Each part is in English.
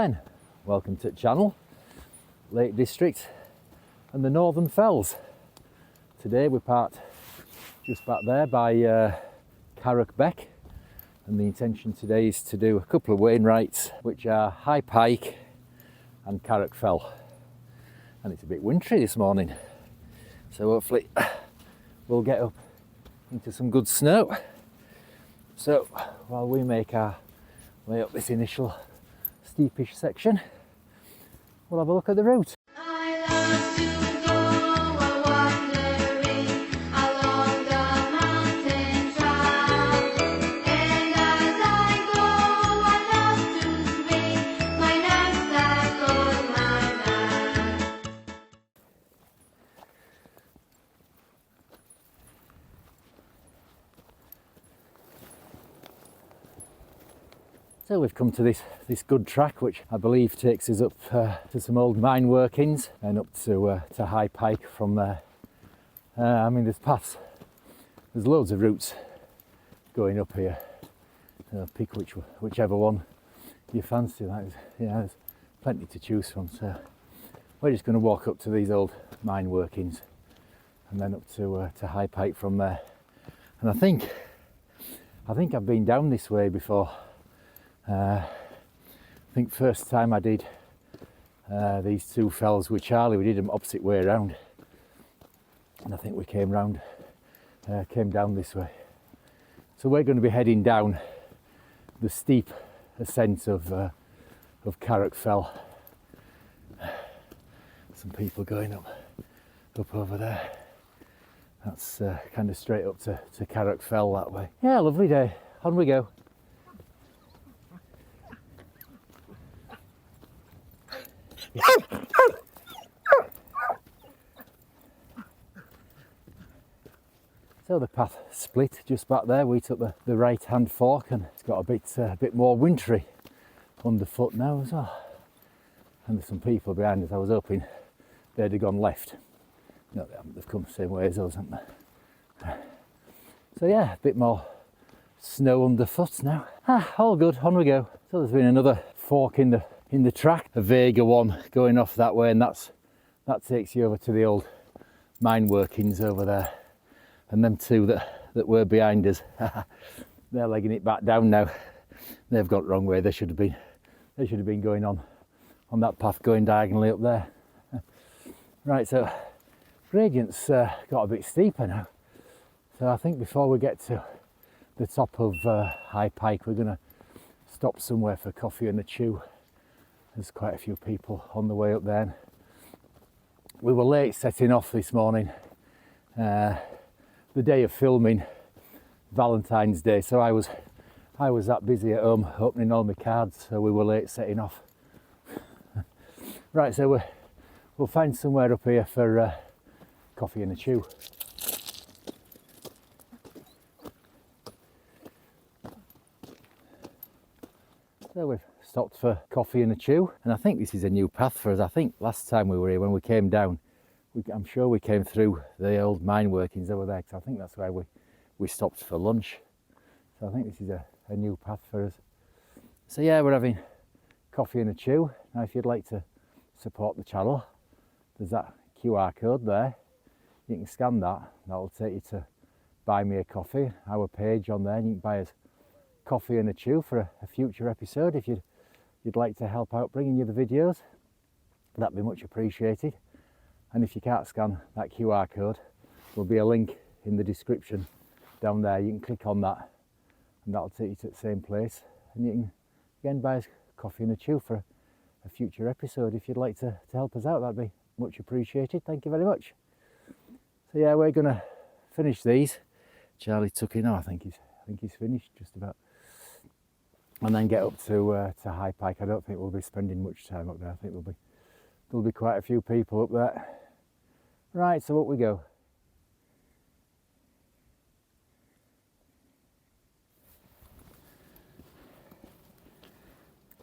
then, welcome to the channel, Lake District and the Northern Fells. Today we're parked just back there by Carrock Beck, and the intention today is to do a couple of Wainwrights, which are High Pike and Carrock Fell. And it's a bit wintry this morning, so hopefully we'll get up into some good snow. So while we make our way up this initial steepish section, we'll have a look at the route. So we've come to this good track, which I believe takes us up to some old mine workings and up to High Pike from there. I mean, there's paths, there's loads of routes going up here. Pick whichever one you fancy. There's plenty to choose from. So we're just going to walk up to these old mine workings and then up to High Pike from there. And I think I've been down this way before. I think first time I did these two fells with Charlie, we did them opposite way around, and I think we came down this way. So we're going to be heading down the steep ascent of Carrock Fell. Some people going up over there. That's kind of straight up to Carrock Fell that way. Yeah, lovely day. On we go. So the path split just back there. We took the right hand fork, and it's got a bit more wintry underfoot now as well. And there's some people behind us. I was hoping they'd have gone left. No, they haven't. They've come the same way as us, haven't they? So yeah, a bit more snow underfoot now. All good. On we go. So there's been another fork in the track, a vaguer one going off that way, and that takes you over to the old mine workings over there. And them two that were behind us, they're legging it back down now. They've got the wrong way. They should have been going on that path going diagonally up there. Right, so gradient's got a bit steeper now. So I think before we get to the top of High Pike, we're going to stop somewhere for coffee and a chew. There's quite a few people on the way up there. We were late setting off this morning. The day of filming Valentine's Day, so I was that busy at home opening all my cards, so we were late setting off. Right, so we'll find somewhere up here for coffee and a chew. So we've stopped for coffee and a chew, and I think this is a new path for us. I think last time we were here, when we came down, I'm sure we came through the old mine workings over there, because I think that's where we stopped for lunch. So I think this is a new path for us. So yeah, we're having coffee and a chew. Now if you'd like to support the channel, there's that QR code there. You can scan that. That'll take you to Buy Me a Coffee, our page on there, and you can buy us coffee and a chew for a future episode if you'd like to help out bringing you the videos. That'd be much appreciated. And if you can't scan that QR code, there'll be a link in the description down there. You can click on that and that'll take you to the same place, and you can again buy us coffee and a chew for a future episode. If you'd like to help us out, that'd be much appreciated. Thank you very much. So yeah, we're gonna finish these. Charlie took in, I think he's finished just about, and then get up to High Pike. I don't think we'll be spending much time up there. I think there'll be quite a few people up there. Right, so up we go.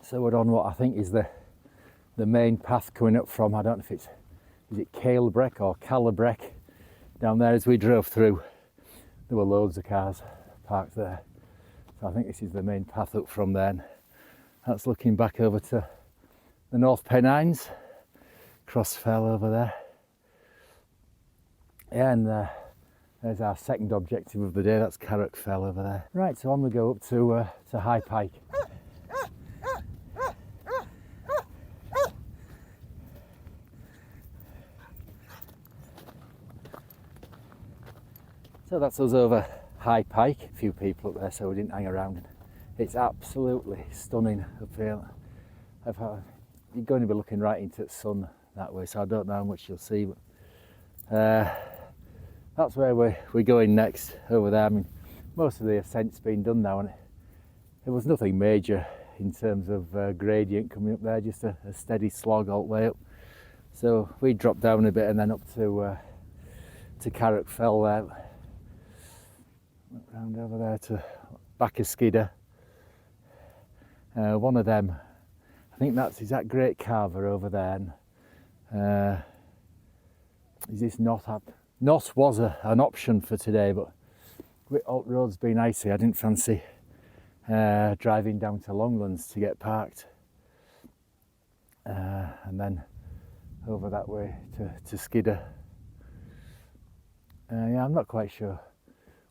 So we're on what I think is the main path coming up from, I don't know if is it Calva Beck or Calva Beck. Down there as we drove through, there were loads of cars parked there. So I think this is the main path up from there. That's looking back over to the North Pennines, Cross Fell over there. Yeah, and there's our second objective of the day, that's Carrock Fell over there. Right, so on we go up to High Pike. So that's us over High Pike, a few people up there so we didn't hang around. It's absolutely stunning up here. You're going to be looking right into the sun that way, so I don't know how much you'll see, but that's where we're going next, over there. I mean, most of the ascent's been done now, and there was nothing major in terms of gradient coming up there, just a steady slog all the way up. So we dropped down a bit and then up to Carrock Fell there. Went round over there to back of Skiddaw. One of them, I think is that great Calva over there. And, is this Not was an option for today, but with all the roads being icy, I didn't fancy driving down to Longlands to get parked. And then over that way to Skiddaw. Yeah, I'm not quite sure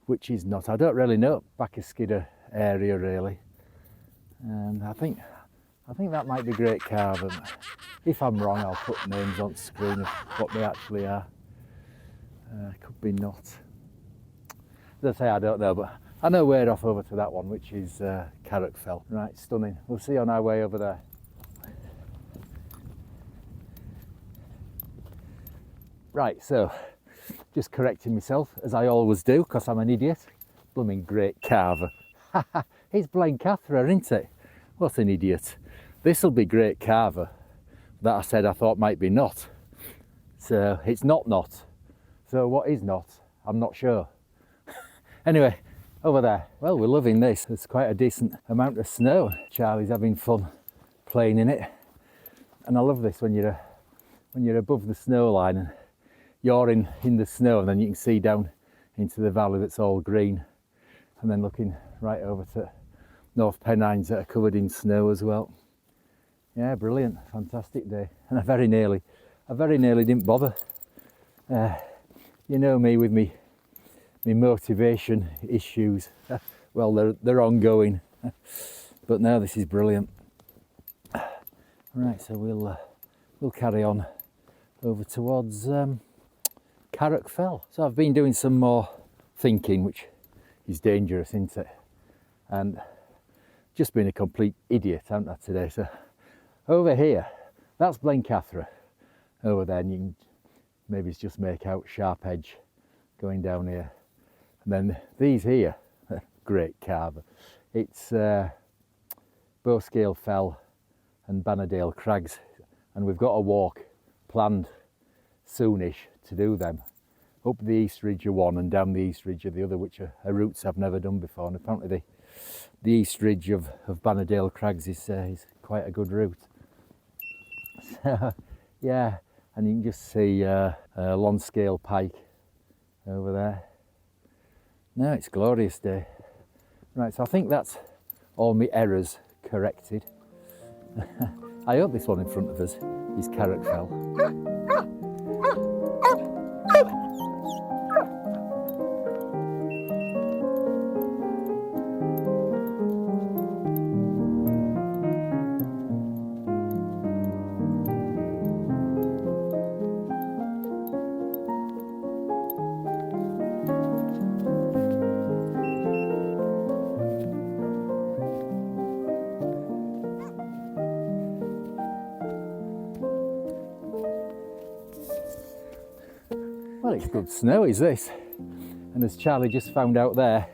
which is Not. I don't really know back of Skiddaw area really. And I think that might be Great Carver. If I'm wrong, I'll put names on screen of what they actually are. Could be Not. As I say, I don't know, but I know we're off over to that one, which is Carrock Fell. Right, stunning. We'll see you on our way over there. Right, so just correcting myself, as I always do, because I'm an idiot. Blooming Great Carver. It's Blencathra, isn't it? What an idiot. This'll be Great Carver. That I said I thought might be Not. So it's not. So what is Not? I'm not sure. Anyway, over there. Well, we're loving this. There's quite a decent amount of snow. Charlie's having fun playing in it. And I love this when you're above the snow line and you're in the snow, and then you can see down into the valley that's all green, and then looking right over to North Pennines that are covered in snow as well. Yeah, brilliant, fantastic day. And I very nearly didn't bother. You know me with me motivation issues. Well, they're ongoing, but now this is brilliant. Right, so we'll carry on over towards Carrock Fell. So I've been doing some more thinking, which is dangerous, isn't it? And just been a complete idiot, haven't I, today? So over here, that's Blencathra over there, and you can maybe just make out Sharp Edge going down here. And then these here, Great Carver. It's Bowscale Fell and Bannerdale Crags, and we've got a walk planned soonish to do them. Up the East Ridge of one and down the East Ridge of the other, which are routes I've never done before. And apparently the East Ridge of Bannerdale Crags is quite a good route. So, yeah, and you can just see Lonscale Pike over there. No, it's a glorious day. Right, so I think that's all my errors corrected. I hope this one in front of us is Carrock Fell. Well, it's good snow, is this? And as Charlie just found out there's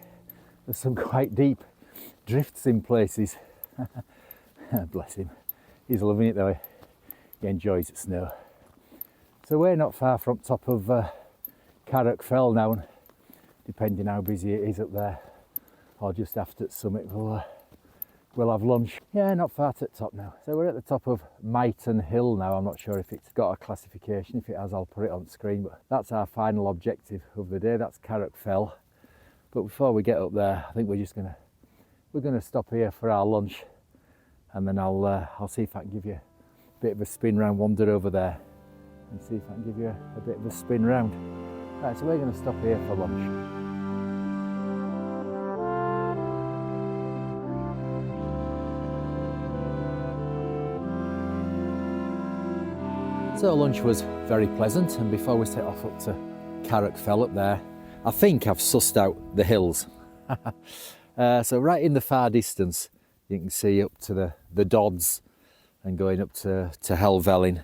some quite deep drifts in places. Bless him. He's loving it though. He enjoys the snow. So we're not far from top of Carrock Fell now, and depending how busy it is up there, or just after the summit, we'll have lunch. Yeah, not far to the top now. So we're at the top of Miton Hill now. I'm not sure if it's got a classification. If it has, I'll put it on screen. But that's our final objective of the day. That's Carrock Fell. But before we get up there, I think we're gonna stop here for our lunch, and then I'll see if I can give you bit of a spin round, wander over there and see if I can give you a bit of a spin round. Right, so we're going to stop here for lunch. So lunch was very pleasant, and before we set off up to Carrock Fell up there, I think I've sussed out the hills. So right in the far distance you can see up to the Dodds and going up to Helvellyn,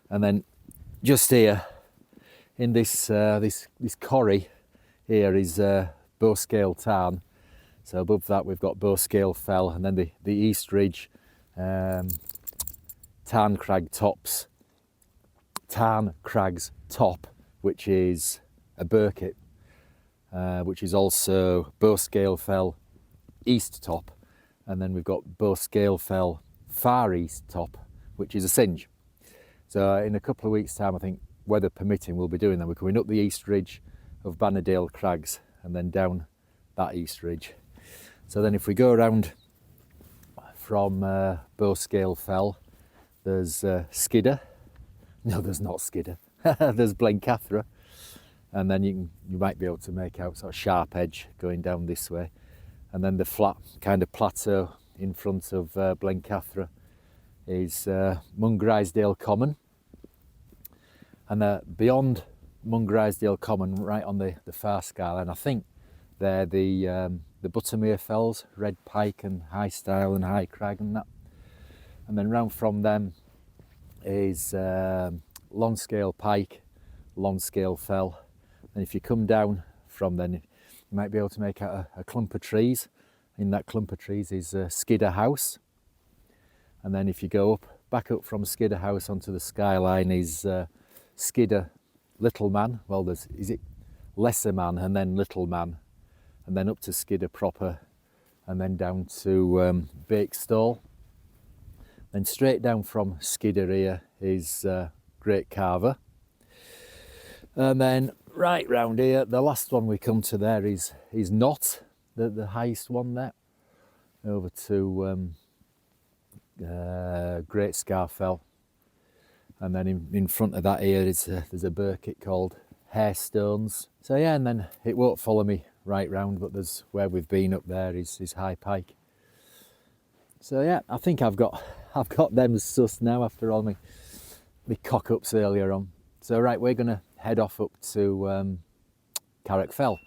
and then just here in this corrie here is Bowscale Tarn. So above that we've got Bowscale Fell, and then the East Ridge, Tarn Crag's top, which is a Burkitt, which is also Bowscale Fell East top, and then we've got Bowscale Fell Far East top, which is a Singe. So in a couple of weeks' time, I think, weather permitting, we'll be doing that. We're coming up the East Ridge of Bannerdale Crags and then down that East Ridge. So then if we go around from Bowscale Fell, there's Skiddaw. No, there's not Skiddaw. There's Blencathra, and then you might be able to make out sort of Sharp Edge going down this way, and then the flat kind of plateau in front of Blencathra is Mungrisdale Common, and beyond Mungrisdale Common, right on the far skyline, I think they're the Buttermere Fells, Red Pike and High Style and High Crag and that, and then round from them is Lonscale Pike, Lonscale Fell, and if you come down from then you might be able to make out a clump of trees. In that clump of trees is Skiddaw House, and then if you go back up from Skiddaw House onto the skyline is Skiddaw Little Man. Well, is it Lesser Man and then Little Man, and then up to Skiddaw proper, and then down to Bakestall. Then straight down from Skiddaw here is Great Carver, and then right round here, the last one we come to there is Not, the highest one there, over to Great Scar Fell, and then in front of that here is there's a Burkitt called Hairstones. So yeah, and then it won't follow me right round, but there's where we've been up there is High Pike. So yeah, I think I've got them sussed now after all my cock-ups earlier on. So right, we're going to head off up to Carrock Fell.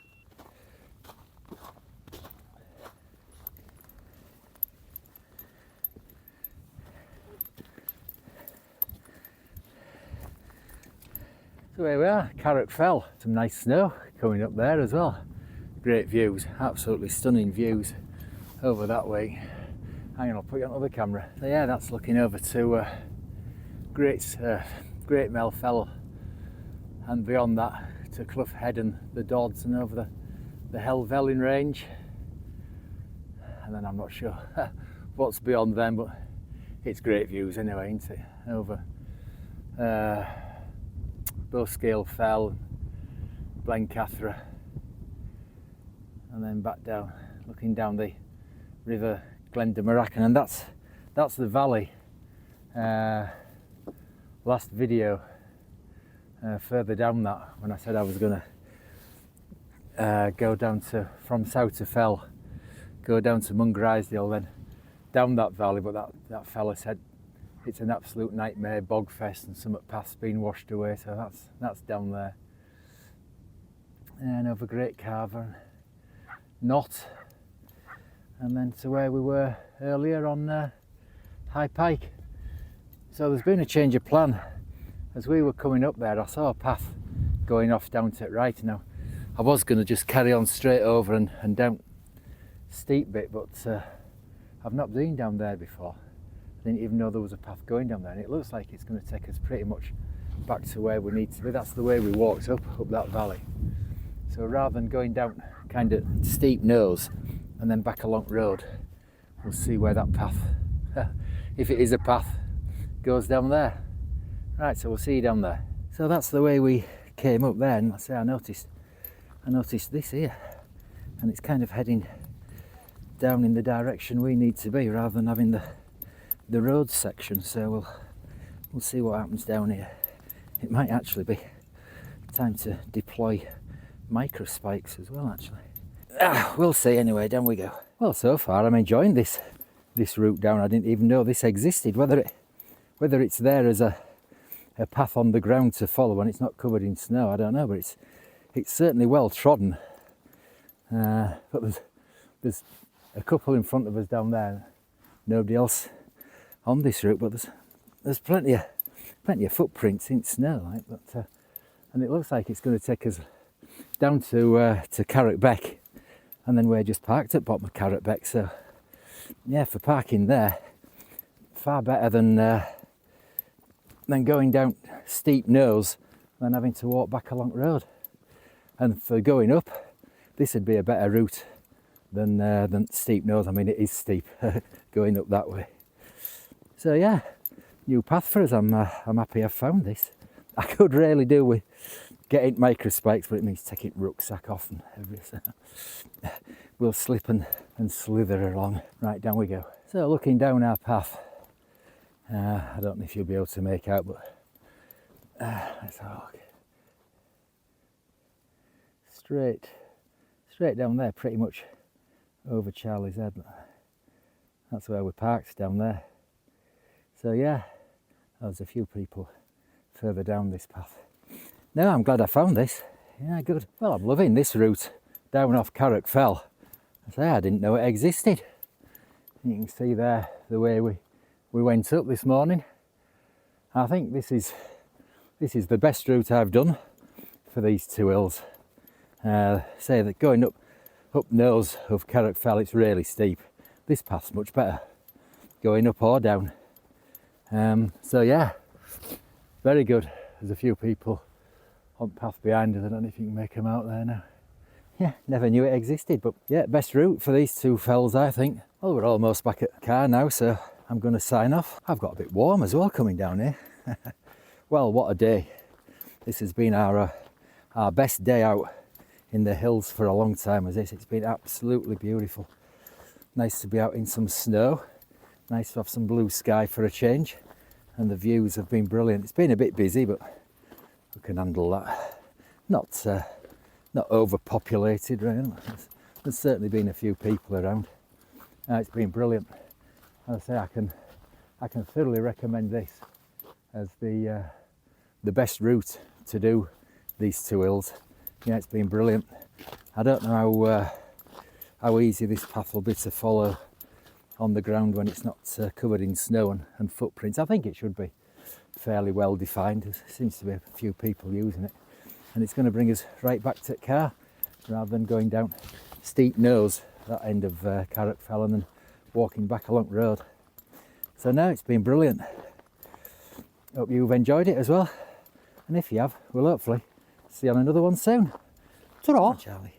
So here we are, Carrock Fell. Some nice snow coming up there as well. Great views, absolutely stunning views over that way. Hang on, I'll put you on another camera. So yeah, that's looking over to Great Mel Fell, and beyond that to Clough Head and the Dodds, and over the Helvellyn range, and then I'm not sure what's beyond them, but it's great views anyway, isn't it? Over Bowscale Fell, Blencathra, and then back down, looking down the river Glendamaracan, and that's the valley. Last video, further down that, when I said I was going to go down from south to Fell, go down to Mungrisdale, then down that valley, but that fella said it's an absolute nightmare, bog fest, and some paths been washed away, so that's down there. And over Great Carver, Not, and then to where we were earlier on High Pike. So there's been a change of plan. As we were coming up there, I saw a path going off down to the right. Now, I was going to just carry on straight over and down steep bit, but I've not been down there before. I didn't even know there was a path going down there, and it looks like it's going to take us pretty much back to where we need to be. That's the way we walked up that valley. So rather than going down kind of steep nose and then back along road, we'll see where that path, if it is a path, goes down there. Right, so we'll see you down there. So that's the way we came up there, and I noticed this here, and it's kind of heading down in the direction we need to be rather than having the road section. So We'll see what happens down here. It might actually be time to deploy micro spikes as well, actually. We'll see anyway, down we go. Well, so far I'm enjoying this route down. I didn't even know this existed. Whether it's there as a path on the ground to follow when it's not covered in snow, I don't know, but it's certainly well trodden. But there's a couple in front of us down there. Nobody else on this route, but there's plenty of footprints in snow, like. But and it looks like it's going to take us down to Carrock Beck, and then we're just parked at bottom of Carrock Beck. So yeah, for parking there, far better than going down steep nose than having to walk back along the road. And for going up, this would be a better route than steep nose. I mean, it is steep going up that way. So yeah, new path for us. I'm happy I've found this. I could really do with getting micro spikes, but it means taking rucksack off and everything. We'll slip and slither along. Right, down we go. So looking down our path, I don't know if you'll be able to make out, but let's have a look. Straight down there, pretty much over Charlie's head. That's where we parked, down there. So yeah, there's a few people further down this path. No, I'm glad I found this. Yeah, good. Well, I'm loving this route down off Carrock Fell. I say, I didn't know it existed. You can see there the way we went up this morning. I think this is the best route I've done for these two hills. Say that going up nose of Carrock Fell, it's really steep. This path's much better, going up or down. So yeah, very good. There's a few people on the path behind us. I don't know if you can make them out there now. Yeah, never knew it existed, but yeah, best route for these two fells, I think. Well, we're almost back at the car now, so I'm going to sign off. I've got a bit warm as well coming down here. Well, what a day. This has been our best day out in the hills for a long time as this. It's been absolutely beautiful. Nice to be out in some snow. Nice to have some blue sky for a change. And the views have been brilliant. It's been a bit busy, but we can handle that. Not overpopulated, right? There's certainly been a few people around. It's been brilliant. As I say, I can thoroughly recommend this as the best route to do these two hills. Yeah, it's been brilliant. I don't know how easy this path will be to follow on the ground when it's not covered in snow and footprints. I think it should be fairly well defined. There seems to be a few people using it, and it's going to bring us right back to the car rather than going down steep nose that end of Carrock Fell and then walking back along the road. So now it's been brilliant. Hope you've enjoyed it as well, and if you have, we'll hopefully see you on another one soon. Ta-ra, Charlie.